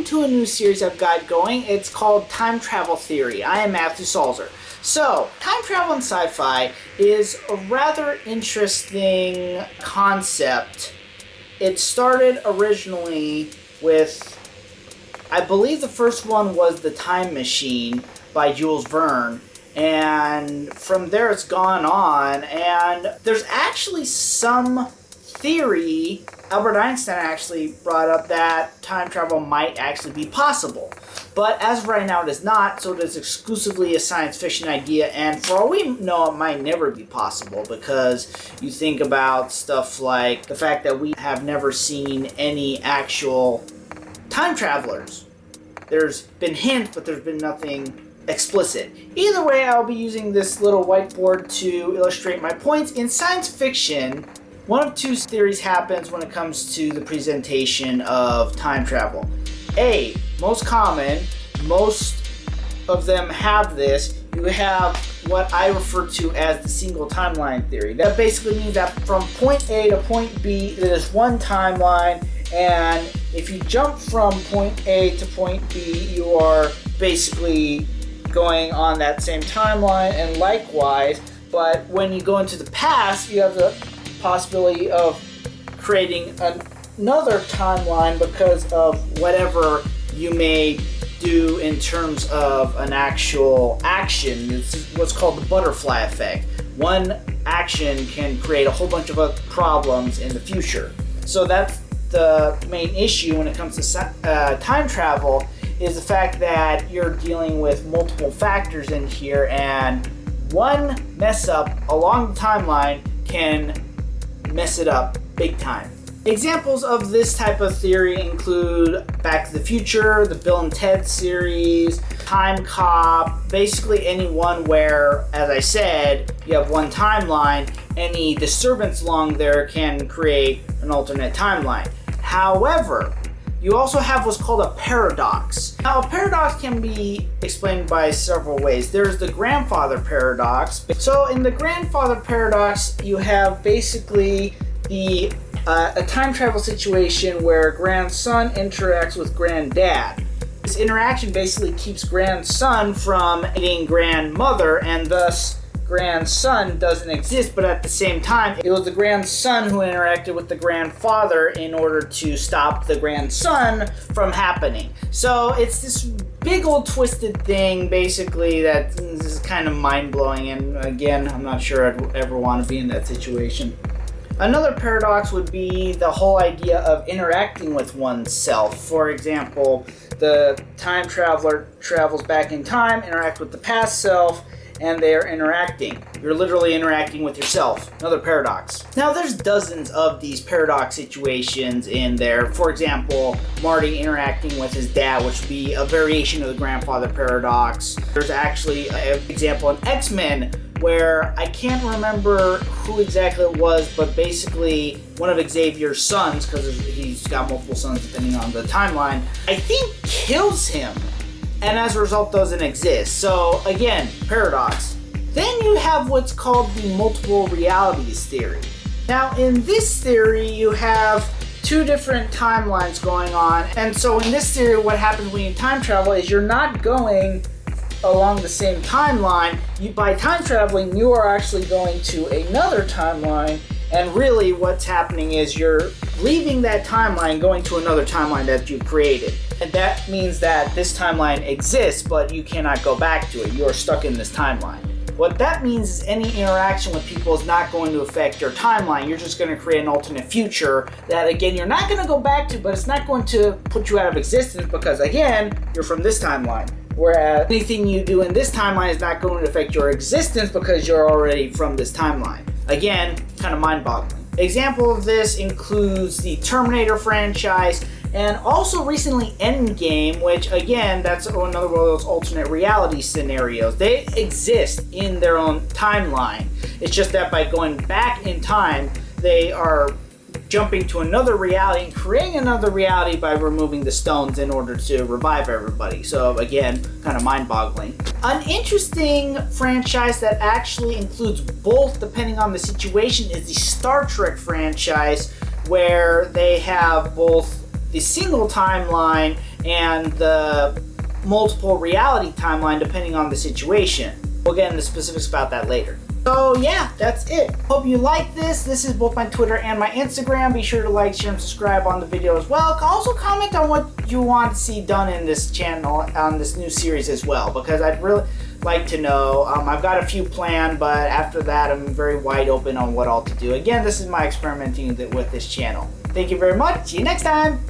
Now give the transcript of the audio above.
to a new series I've got going. It's called Time Travel Theory. I am Matthew Salzer. So, time travel in sci-fi is a rather interesting concept. It started originally with, I believe the first one was The Time Machine by Jules Verne. And from there it's gone on, and there's actually some theory, Albert Einstein actually brought up that time travel might actually be possible. But as of right now it is not, so it is exclusively a science fiction idea, and for all we know it might never be possible, because you think about stuff like the fact that we have never seen any actual time travelers. There's been hints, but there's been nothing explicit. Either way, I'll be using this little whiteboard to illustrate my points. In science fiction, one of two theories happens when it comes to the presentation of time travel. A, most common, most of them have this, you have what I refer to as the single timeline theory. That basically means that from point A to point B, there's one timeline, and if you jump from point A to point B, you are basically going on that same timeline, and likewise, but when you go into the past, you have the possibility of creating another timeline because of whatever you may do in terms of an actual action. It's what's called the butterfly effect. One action can create a whole bunch of other problems in the future. So that's the main issue when it comes to time travel, is the fact that you're dealing with multiple factors in here, and one mess up along the timeline can mess it up big time. Examples of this type of theory include Back to the Future, the Bill and Ted series, Time Cop, basically any one where, as I said, you have one timeline. Any disturbance along there can create an alternate timeline. However, you also have what's called a paradox. Now, a paradox can be explained by several ways. There's the grandfather paradox. So in the grandfather paradox, you have basically a time travel situation where grandson interacts with granddad. This interaction basically keeps grandson from meeting grandmother, and thus grandson doesn't exist, but at the same time, it was the grandson who interacted with the grandfather in order to stop the grandson from happening. So it's this big old twisted thing, basically, that is kind of mind-blowing, and again, I'm not sure I'd ever want to be in that situation. Another paradox would be the whole idea of interacting with oneself. For example, the time traveler travels back in time, interacts with the past self, and they are interacting. You're literally interacting with yourself. Another paradox. Now, there's dozens of these paradox situations in there. For example, Marty interacting with his dad, which would be a variation of the grandfather paradox. There's actually an example in X-Men where I can't remember who exactly it was, but basically one of Xavier's sons, because he's got multiple sons depending on the timeline, I think kills him, and as a result doesn't exist. So again, paradox. Then you have what's called the multiple realities theory. Now in this theory you have two different timelines going on, and so in this theory what happens when you time travel is you're not going along the same timeline. By time traveling, you are actually going to another timeline, and really what's happening is you're leaving that timeline, going to another timeline that you created. And that means that this timeline exists, but you cannot go back to it. You're stuck in this timeline. What that means is any interaction with people is not going to affect your timeline. You're just going to create an alternate future that, again, you're not going to go back to, but it's not going to put you out of existence because, again, you're from this timeline. Whereas anything you do in this timeline is not going to affect your existence because you're already from this timeline. Again, kind of mind-boggling. Example of this includes the Terminator franchise, and also recently Endgame, which again, that's another one of those alternate reality scenarios. They exist in their own timeline. It's just that by going back in time, they are jumping to another reality and creating another reality by removing the stones in order to revive everybody. So again, kind of mind-boggling. An interesting franchise that actually includes both depending on the situation is the Star Trek franchise, where they have both the single timeline and the multiple reality timeline depending on the situation. We'll get into specifics about that later. So yeah, that's it. Hope you like this. This is both my Twitter and my Instagram. Be sure to like, share, and subscribe on the video as well. Also comment on what you want to see done in this channel, on this new series as well, because I'd really like to know. I've got a few planned, but after that I'm very wide open on what all to do. Again, this is my experimenting with this channel. Thank you very much. See you next time.